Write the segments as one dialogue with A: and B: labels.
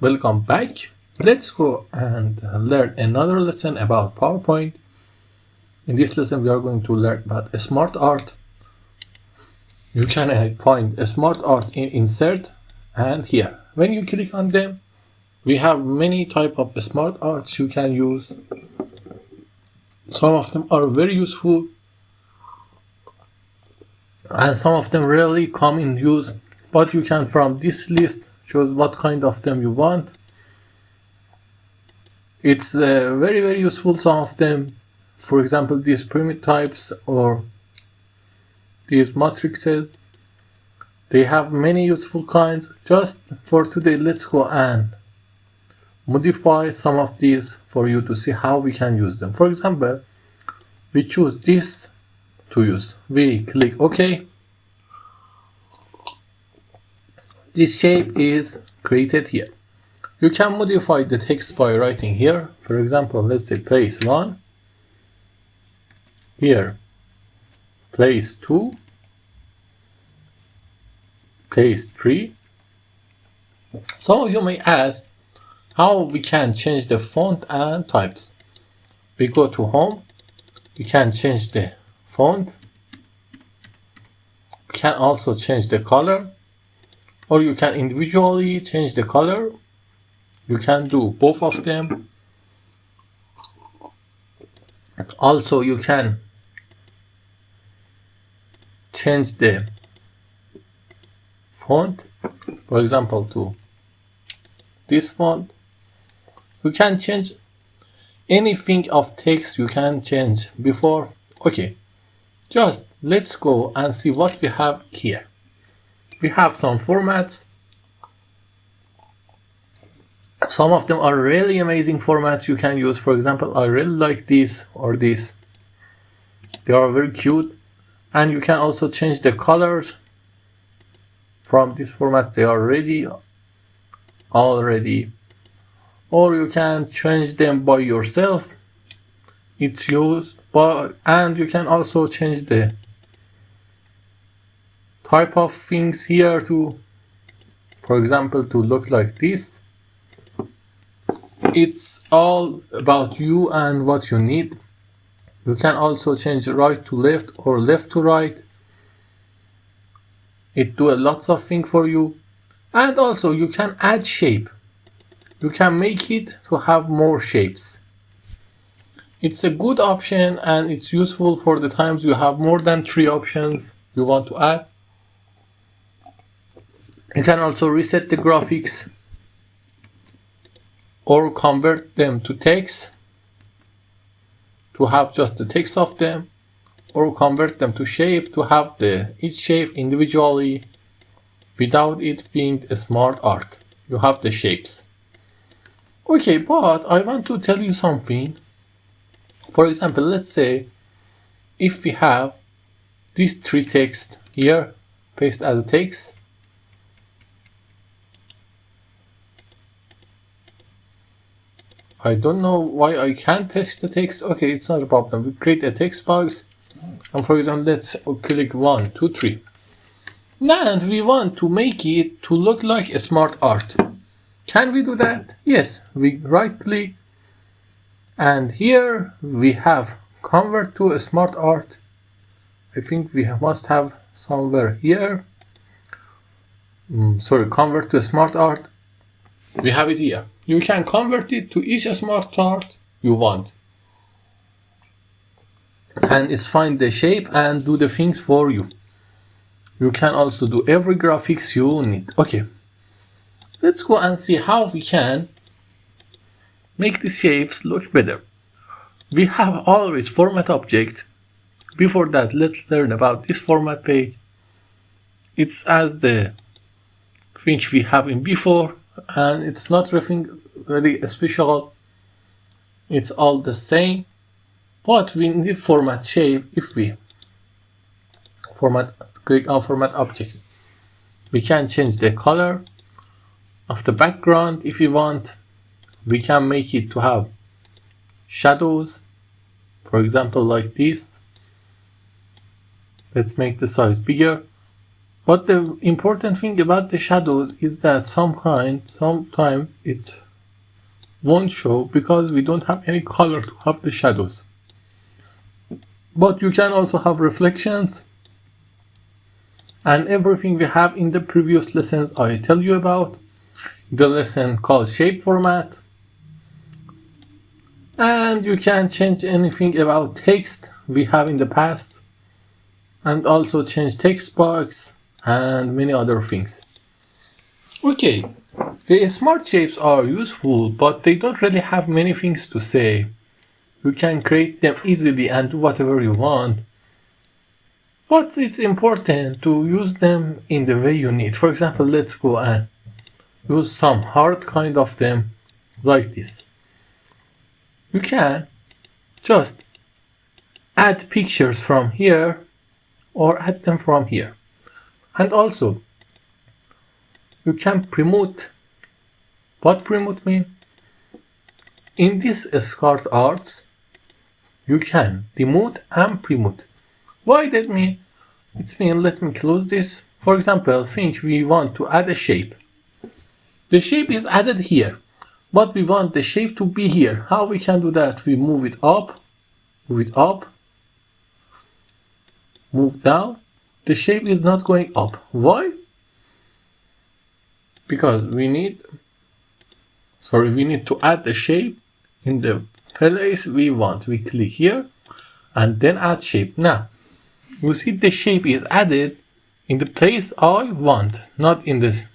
A: Welcome back. Let's go and learn another lesson about PowerPoint. In this lesson, we are going to learn about SmartArt. You can find SmartArt in Insert and here. When you click on them, we have many type of SmartArts you can use. Some of them are very useful and some of them rarely come in use, but you can from this list choose what kind of them you want. It's very useful. Some of them, for example, these pyramid types or these matrices, they have many useful kinds. Just for today, let's go and modify some of these for you to see how we can use them. For example, we choose this to use. We click OK. This shape is created here. You can modify the text by writing here. For example, let's say place 1. Here, place 2. Place 3. Some of you may ask how we can change the font and types. We go to Home. We can change the font. We can also change the color. Or you can individually change the color. You can do both of them. Also, you can change the font, for example, to this font. You can change anything of text you can change before. Okay, just let's go and see what we have here. We have some formats. Some of them are really amazing formats you can use. For example, I really like this or this. They are very cute. And you can also change the colors from these formats. They are ready already. Or you can change them by yourself. It's used. And you can also change the type of things here to, for example, to look like this. It's all about you and what you need. You can also change right to left or left to right. It do lots of things for you. And also you can add shape. You can make it to have more shapes. It's a good option and it's useful for the times you have more than 3 options you want to add. You can also reset the graphics or convert them to text to have just the text of them, or convert them to shape to have each shape individually without it being a smart art. You have the shapes. Okay, but I want to tell you something. For example, let's say if we have these 3 text here, paste as a text. I don't know why I can't paste the text. Okay, it's not a problem. We create a text box. And for example, let's click 1, 2, 3. Now we want to make it to look like a smart art. Can we do that? Yes, we right click. And here we have convert to a smart art. I think we must have somewhere here. Convert to a smart art. We have it here. You can convert it to each smart art you want. And it's find the shape and do the things for you. You can also do every graphics you need. Okay. Let's go and see how we can make the shapes look better. We have always format object. Before that, let's learn about this format page. It's as the thing we have in before. And it's not anything very special. It's all the same. But we need format shape. If we click on format object, we can change the color of the background if we want. We can make it to have shadows, for example, like this. Let's make the size bigger. But the important thing about the shadows is that sometimes it won't show because we don't have any color to have the shadows. But you can also have reflections and everything we have in the previous lessons I tell you about. The lesson called shape format. And you can change anything about text we have in the past. And also change text box and many other things. Okay, the smart shapes are useful, but they don't really have many things to say. You can create them easily and do whatever you want. But it's important to use them in the way you need. For example, let's go and use some hard kind of them like this. You can just add pictures from here or add them from here. And also, you can promote. What promote mean? In this SmartArt, you can demote and promote. Why that mean? It means, let me close this. For example, think we want to add a shape. The shape is added here, but we want the shape to be here. How we can do that? We move it up, move down. The shape is not going up. Why? Because we need to add the shape in the place we want. We click here and then add shape. Now, you see the shape is added in the place I want, not in this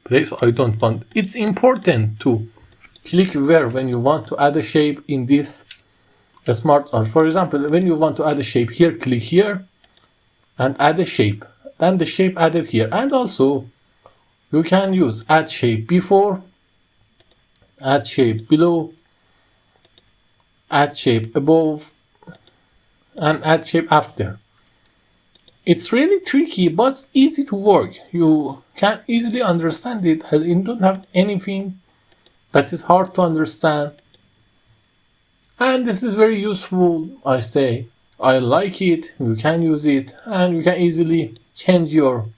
A: place I don't want. It's important to click where when you want to add a shape in this SmartArt. For example, when you want to add a shape here, click here and add a shape. Then the shape added here. And also, you can use add shape before, add shape below, add shape above, and add shape after. It's really tricky, but easy to work. You can easily understand it, and you don't have anything that is hard to understand. And this is very useful, I say. I like it, you can use it, and you can easily change your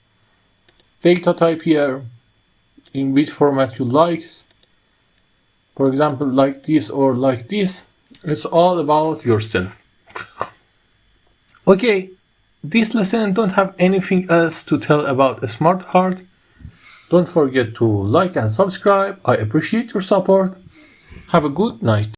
A: data type here in which format you like. For example, like this or like this. It's all about yourself. Okay, this lesson don't have anything else to tell about SmartArt. Don't forget to like and subscribe. I appreciate your support. Have a good night.